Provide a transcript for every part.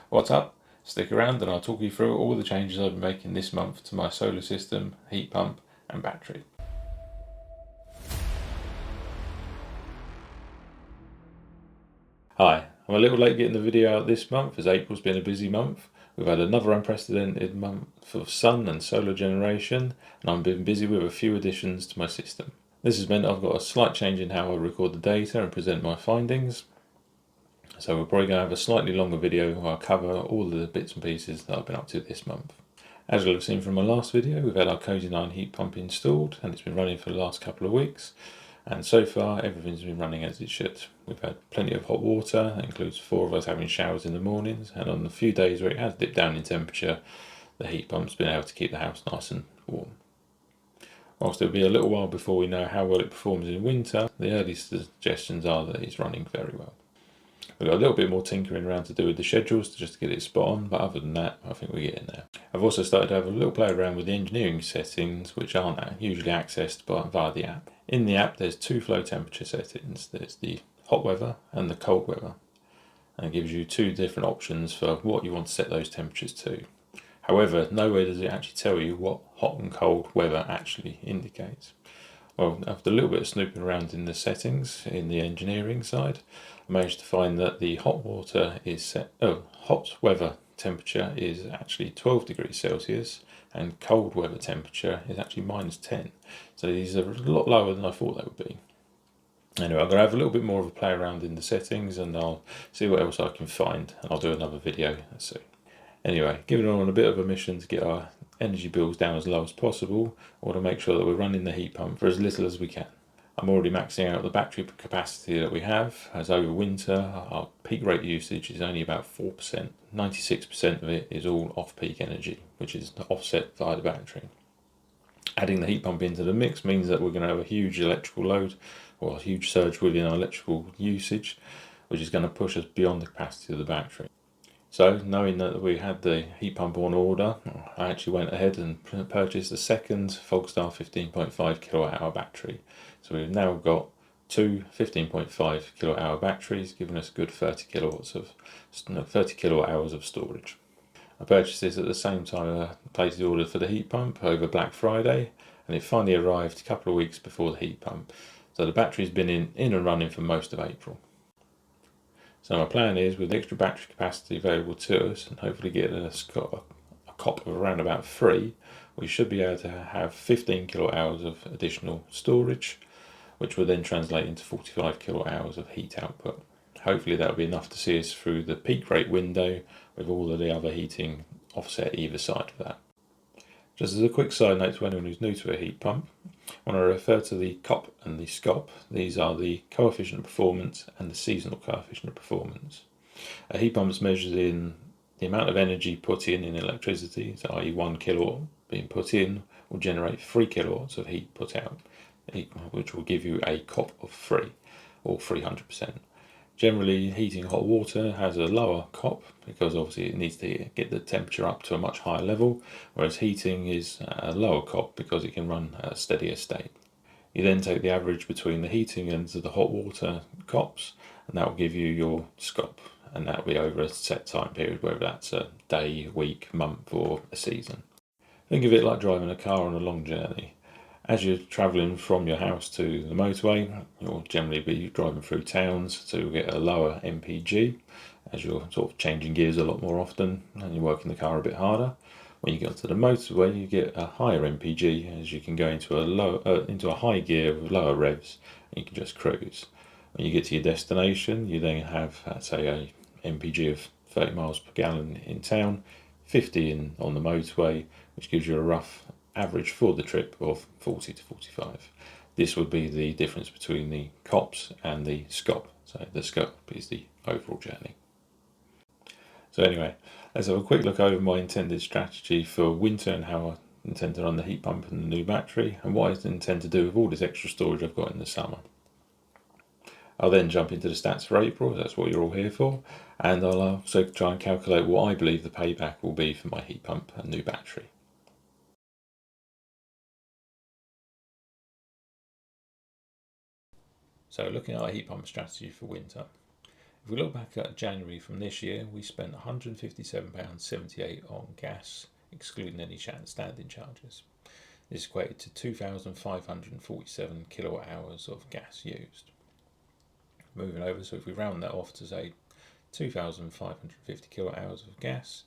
What's up? Stick around and I'll talk you through all the changes I've been making this month to my solar system, heat pump and battery. Hi, I'm a little late getting the video out this month as April's been a busy month. We've had another unprecedented month of sun and solar generation, and I've been busy with a few additions to my system. This has meant I've got a slight change in how I record the data and present my findings. So we're probably going to have a slightly longer video where I cover all the bits and pieces that I've been up to this month. As you'll have seen from my last video, we've had our Cosy 9 heat pump installed and it's been running for the last couple of weeks. And so far, everything's been running as it should. We've had plenty of hot water, that includes 4 of us having showers in the mornings, and on the few days where it has dipped down in temperature, the heat pump's been able to keep the house nice and warm. Whilst it'll be a little while before we know how well it performs in winter, the early suggestions are that it's running very well. We've got a little bit more tinkering around to do with the schedules just to get it spot on, but other than that, I think we're getting there. I've also started to have a little play around with the engineering settings, which aren't usually accessed via the app. In the app, there's 2 flow temperature settings. There's the hot weather and the cold weather. And it gives you 2 different options for what you want to set those temperatures to. However, nowhere does it actually tell you what hot and cold weather actually indicates. Well, after a little bit of snooping around in the settings in the engineering side, I managed to find that the hot weather temperature is actually 12 degrees Celsius and cold weather temperature is actually -10. So these are a lot lower than I thought they would be. Anyway, I'm going to have a little bit more of a play around in the settings and I'll see what else I can find and I'll do another video soon. Anyway, given on a bit of a mission to get our energy bills down as low as possible, I want to make sure that we're running the heat pump for as little as we can. I'm already maxing out the battery capacity that we have, as over winter our peak rate usage is only about 4%. 96% of it is all off-peak energy, which is offset via the battery. Adding the heat pump into the mix means that we're going to have a huge electrical load, or a huge surge within our electrical usage, which is going to push us beyond the capacity of the battery. So, knowing that we had the heat pump on order, I actually went ahead and purchased a second Fogstar 15.5kWh battery. So we've now got 2 15.5kWh batteries, giving us a good 30 kilowatt hours of storage. I purchased this at the same time I placed the order for the heat pump over Black Friday, and it finally arrived a couple of weeks before the heat pump. So the battery's been in and running for most of April. So my plan is, with extra battery capacity available to us and hopefully getting a COP of around about 3, we should be able to have 15 kilowatt hours of additional storage, which will then translate into 45 kilowatt hours of heat output. Hopefully that will be enough to see us through the peak rate window with all of the other heating offset either side of that. Just as a quick side note to anyone who's new to a heat pump, when I refer to the COP and the SCOP, these are the coefficient of performance and the seasonal coefficient of performance. A heat pump is measured in the amount of energy put in electricity, so i.e. 1 kilowatt being put in will generate 3 kilowatts of heat put out, which will give you a COP of 3, or 300%. Generally, heating hot water has a lower COP because obviously it needs to get the temperature up to a much higher level, whereas heating is a lower COP because it can run at a steadier state. You then take the average between the heating and the hot water COPs, and that will give you your SCOP, and that will be over a set time period, whether that's a day, week, month, or a season. Think of it like driving a car on a long journey. As you're travelling from your house to the motorway, you'll generally be driving through towns, so you'll get a lower MPG as you're sort of changing gears a lot more often and you're working the car a bit harder. When you get to the motorway, you get a higher MPG as you can go into a high gear with lower revs and you can just cruise. When you get to your destination, you then have, say, a MPG of 30 miles per gallon in town, 50 on the motorway, which gives you a rough average for the trip of 40 to 45. This would be the difference between the COPs and the SCOP. So the SCOP is the overall journey. So anyway, let's have a quick look over my intended strategy for winter and how I intend to run the heat pump and the new battery and what I intend to do with all this extra storage I've got in the summer. I'll then jump into the stats for April, that's what you're all here for, and I'll also try and calculate what I believe the payback will be for my heat pump and new battery. So looking at our heat pump strategy for winter. If we look back at January from this year, we spent £157.78 on gas, excluding any standing charges. This equated to 2,547 kilowatt hours of gas used. Moving over, so if we round that off to say 2,550 kilowatt hours of gas,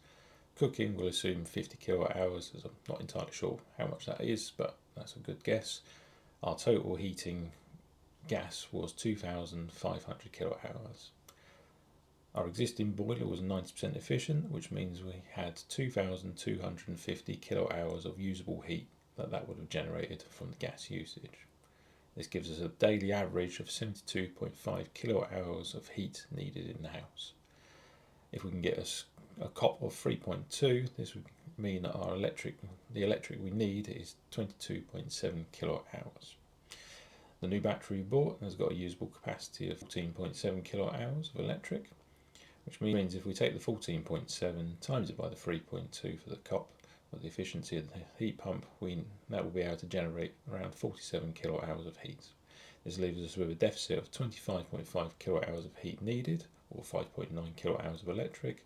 cooking we'll assume 50 kilowatt hours, as I'm not entirely sure how much that is, but that's a good guess. Our total heating gas was 2,500 kilowatt hours. Our existing boiler was 90% efficient, which means we had 2,250 kilowatt hours of usable heat that would have generated from the gas usage. This gives us a daily average of 72.5 kilowatt hours of heat needed in the house. If we can get a COP of 3.2, this would mean that the electric we need is 22.7 kilowatt hours. The new battery we bought has got a usable capacity of 14.7 kilowatt hours of electric, which means if we take the 14.7 times it by the 3.2 for the COP, with the efficiency of the heat pump, that will be able to generate around 47 kilowatt hours of heat. This leaves us with a deficit of 25.5 kilowatt hours of heat needed, or 5.9 kilowatt hours of electric,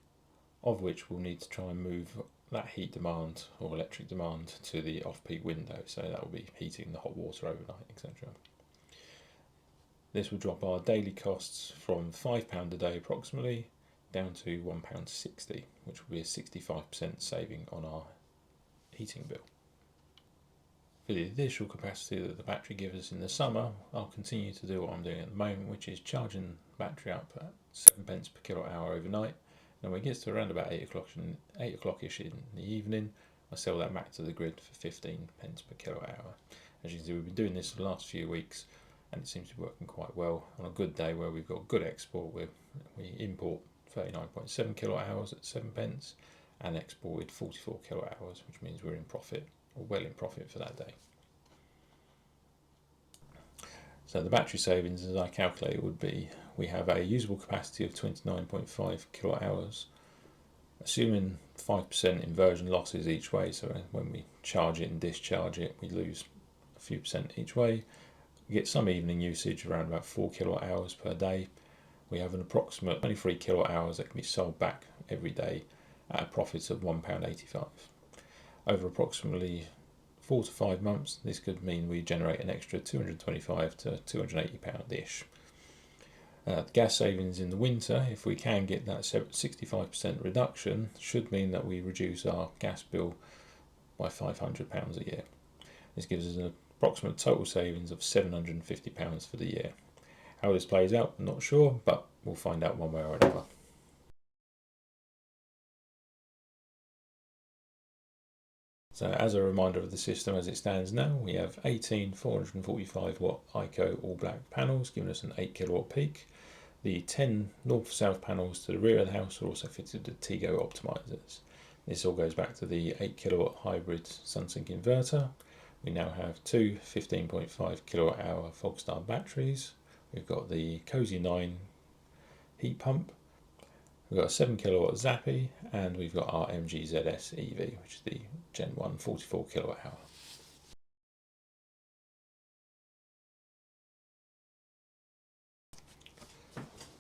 of which we'll need to try and move that heat demand or electric demand to the off-peak window, so that will be heating the hot water overnight, etc. This will drop our daily costs from £5 a day approximately down to £1.60, which will be a 65% saving on our heating bill. For the additional capacity that the battery gives us in the summer, I'll continue to do what I'm doing at the moment, which is charging the battery up at 7 pence per kilowatt hour overnight. And when it gets to around about 8 o'clock-ish in the evening, I sell that back to the grid for 15 pence per kilowatt hour. As you can see, we've been doing this for the last few weeks, and it seems to be working quite well. On a good day where we've got good export, we import 39.7 kilowatt hours at 7 pence and exported 44 kilowatt hours, which means we're in profit, or well in profit for that day. So the battery savings, as I calculate, would be, we have a usable capacity of 29.5 kilowatt hours, assuming 5% inversion losses each way, so when we charge it and discharge it, we lose a few percent each way. We get some evening usage, around about 4 kilowatt hours per day. We have an approximate 23 kilowatt hours that can be sold back every day at a profit of £1.85. Over approximately 4 to 5 months, this could mean we generate an extra £225 to £280-ish. The gas savings in the winter, if we can get that 65% reduction, should mean that we reduce our gas bill by £500 a year. This gives us an approximate total savings of £750 for the year. How this plays out, I'm not sure, but we'll find out one way or another. So as a reminder of the system as it stands now, we have 18 445 watt ICO all black panels giving us an 8 kilowatt peak. The 10 north-south panels to the rear of the house are also fitted with Tigo Optimisers. This all goes back to the 8 kilowatt hybrid sunsync inverter. We now have two 15.5 kilowatt hour Fogstar batteries. We've got the Cosy 9 heat pump. We've got a 7 kilowatt Zappy, and we've got our MGZS EV, which is the Gen 1 44 kilowatt hour.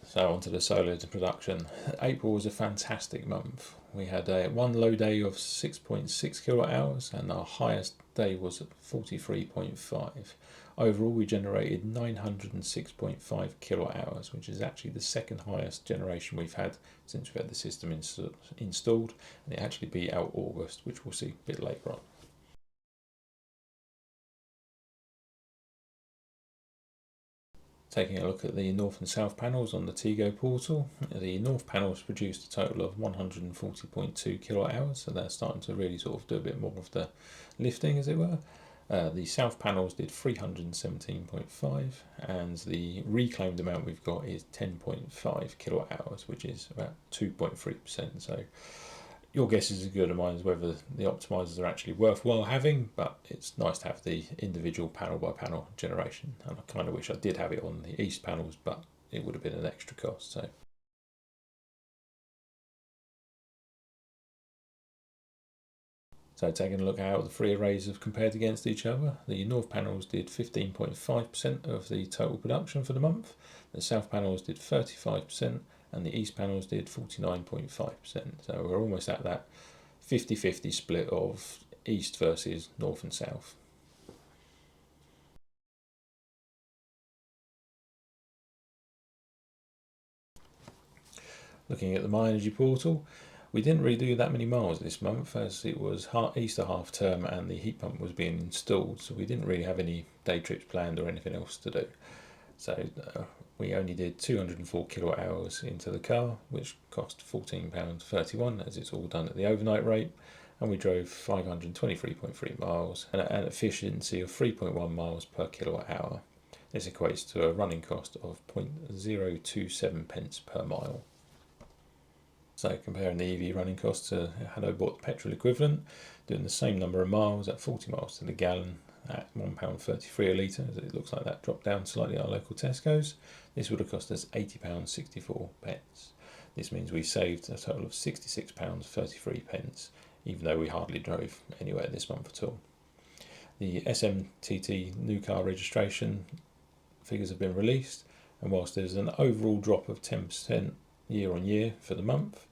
So onto the solar production. April was a fantastic month. We had one low day of 6.6 kilowatt hours, and our highest day was at 43.5. Overall, we generated 906.5 kilowatt hours, which is actually the second highest generation we've had since we've had the system installed, and it actually beat out August, which we'll see a bit later on. Taking a look at the north and south panels on the Tigo portal, the north panels produced a total of 140.2 kilowatt hours, so they're starting to really sort of do a bit more of the lifting, as it were. The south panels did 317.5, and the reclaimed amount we've got is 10.5 kilowatt hours, which is about 2.3%. So your guess is as good as mine as whether the optimizers are actually worthwhile having, but it's nice to have the individual panel by panel generation. And I kind of wish I did have it on the east panels, but it would have been an extra cost. So taking a look at how the three arrays have compared against each other, the north panels did 15.5% of the total production for the month, the south panels did 35%, and the east panels did 49.5%. So we're almost at that 50-50 split of east versus north and south. Looking at the My Energy portal, we didn't really do that many miles this month as it was Easter half term and the heat pump was being installed, so we didn't really have any day trips planned or anything else to do. So we only did 204 kilowatt hours into the car, which cost £14.31 as it's all done at the overnight rate, and we drove 523.3 miles and an efficiency of 3.1 miles per kilowatt hour. This equates to a running cost of 0.027 pence per mile. So comparing the EV running cost to had I bought the petrol equivalent, doing the same number of miles at 40 miles to the gallon at £1.33 a litre, as it looks like that dropped down slightly at our local Tesco's, this would have cost us £80.64. This means we saved a total of £66.33, even though we hardly drove anywhere this month at all. The SMTT new car registration figures have been released, and whilst there's an overall drop of 10% year on year for the month,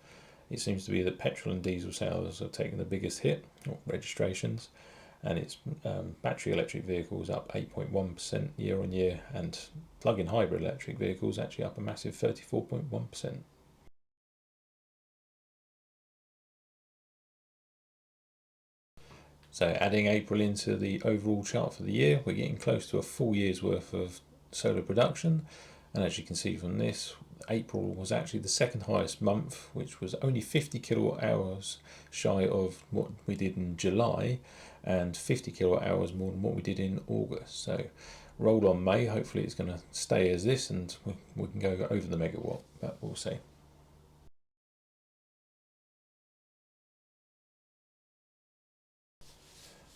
it seems to be that petrol and diesel sales have taken the biggest hit, or registrations, and it's battery electric vehicles up 8.1% year on year, and plug-in hybrid electric vehicles actually up a massive 34.1%. So adding April into the overall chart for the year, we're getting close to a full year's worth of solar production, and as you can see from this, April was actually the second highest month, which was only 50 kilowatt hours shy of what we did in July and 50 kilowatt hours more than what we did in August. So roll on May, hopefully it's going to stay as this and we can go over the megawatt, but we'll see.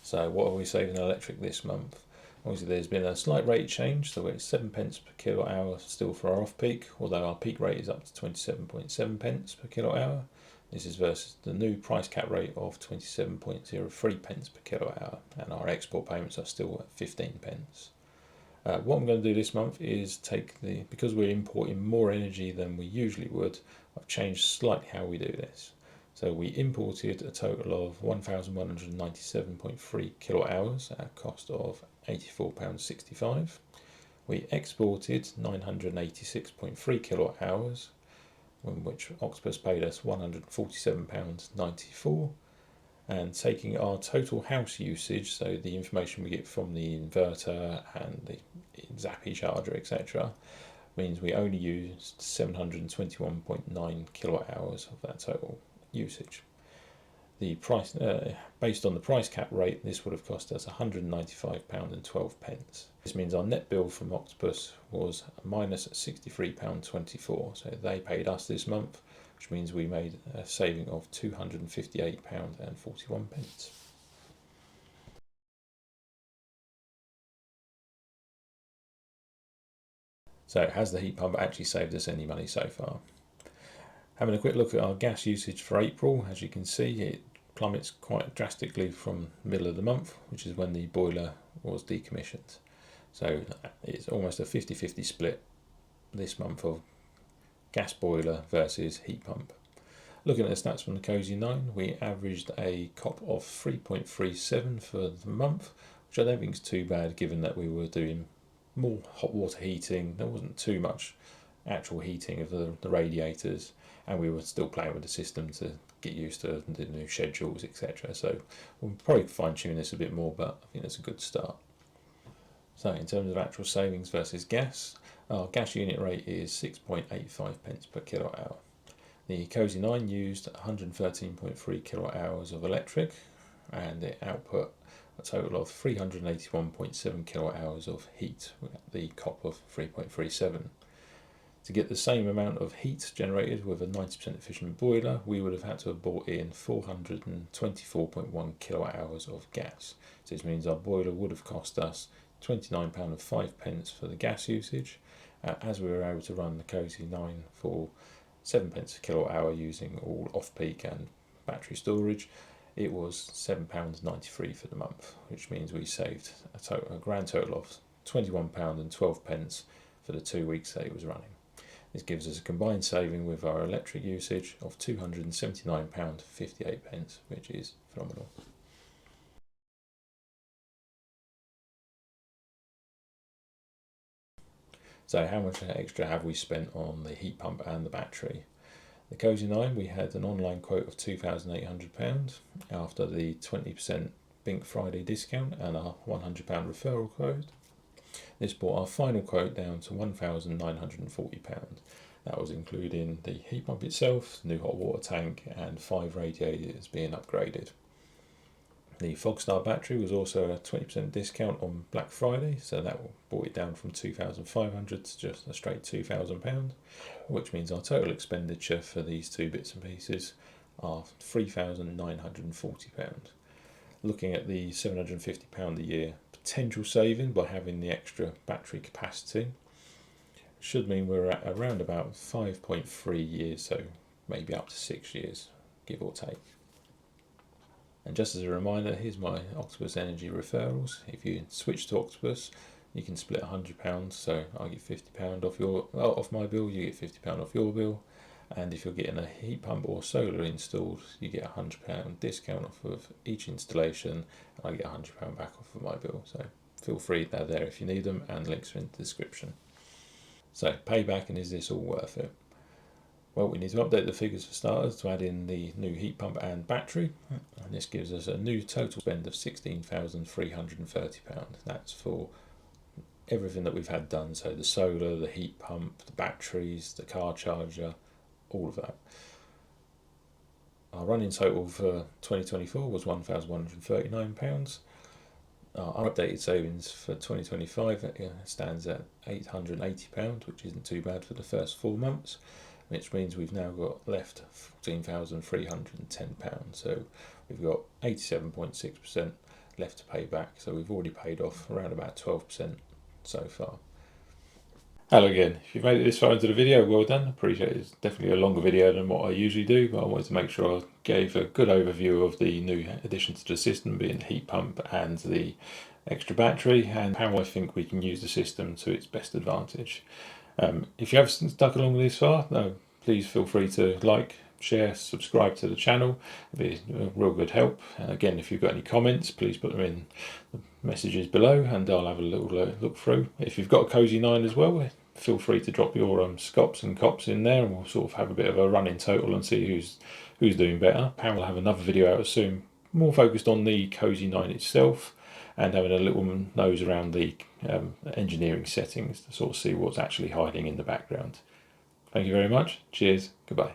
So what are we saving in electric this month? Obviously there's been a slight rate change, so it's 7 pence per kilowatt hour still for our off-peak, although our peak rate is up to 27.7 pence per kilowatt hour. This is versus the new price cap rate of 27.03 pence per kilowatt hour, and our export payments are still at 15 pence. What I'm going to do this month is because we're importing more energy than we usually would, I've changed slightly how we do this. So we imported a total of 1,197.3 kilowatt hours at a cost of £84.65. We exported 986.3 kilowatt hours, in which Octopus paid us £147.94. And taking our total house usage, so the information we get from the inverter and the Zappi charger, etc., means we only used 721.9 kilowatt hours of that total usage. The price, based on the price cap rate, this would have cost us £195.12. This means our net bill from Octopus was minus £63.24. So they paid us this month, which means we made a saving of £258.41. So has the heat pump actually saved us any money so far? Having a quick look at our gas usage for April, as you can see, it plummets quite drastically from the middle of the month, which is when the boiler was decommissioned. So it's almost a 50-50 split this month of gas boiler versus heat pump. Looking at the stats from the Cosy 9, we averaged a COP of 3.37 for the month, which I don't think is too bad given that we were doing more hot water heating. There wasn't too much actual heating of the radiators, and we were still playing with the system to get used to the new schedules, etc. So we'll probably fine-tune this a bit more, but I think that's a good start. So in terms of actual savings versus gas, our gas unit rate is 6.85 pence per kilowatt hour. The Cosy 9 used 113.3 kilowatt hours of electric, and it output a total of 381.7 kilowatt hours of heat at the COP of 3.37. To get the same amount of heat generated with a 90% efficient boiler, we would have had to have bought in 424.1 kilowatt hours of gas. So this means our boiler would have cost us £29.05 for the gas usage, as we were able to run the Cosy 9 for 7 pence a kilowatt hour using all off-peak and battery storage. It was £7.93 for the month, which means we saved a grand total of £21.12 for the 2 weeks that it was running. This gives us a combined saving with our electric usage of £279.58, which is phenomenal. So how much extra have we spent on the heat pump and the battery? The Cosy 9, we had an online quote of £2,800 after the 20% Bink Friday discount and our £100 referral code. This brought our final quote down to £1,940. That was including the heat pump itself, new hot water tank, and 5 radiators being upgraded. The Fogstar battery was also a 20% discount on Black Friday, so that brought it down from £2,500 to just a straight £2,000, which means our total expenditure for these two bits and pieces are £3,940. Looking at the £750 a year potential saving by having the extra battery capacity, should mean we're at around about 5.3 years, so maybe up to 6 years, give or take. And just as a reminder, here's my Octopus Energy referrals. If you switch to Octopus, you can split £100, so I get £50 off my bill, you get £50 off your bill. And if you're getting a heat pump or solar installed, you get a £100 discount off of each installation, and I get £100 back off of my bill. So feel free, they're there if you need them, and links are in the description. So Payback, and is this all worth it? Well, we need to update the figures for starters to add in the new heat pump and battery, and this gives us a new total spend of £16,330. That's for everything that we've had done, so the solar, the heat pump, the batteries, the car charger, all of that. Our running total for 2024 was £1,139. Our updated savings for 2025 stands at £880, which isn't too bad for the first 4 months, which means we've now got left £14,310. So we've got 87.6% left to pay back. So we've already paid off around about 12% so far. Hello again. If you've made it this far into the video, well done. Appreciate it. It's definitely a longer video than what I usually do, but I wanted to make sure I gave a good overview of the new addition to the system, being the heat pump and the extra battery, and how I think we can use the system to its best advantage. If you have stuck along this far, please feel free to like, share, subscribe to the channel. It'd be a real good help. And again, if you've got any comments, please put them in the messages below and I'll have a little look through. If you've got a Cosy 9 as well, feel free to drop your scops and cops in there, and we'll sort of have a bit of a running total and see who's doing better. Pam will have another video out soon, more focused on the Cosy 9 itself and having a little nose around the engineering settings to sort of see what's actually hiding in the background. Thank you very much. Cheers. Goodbye.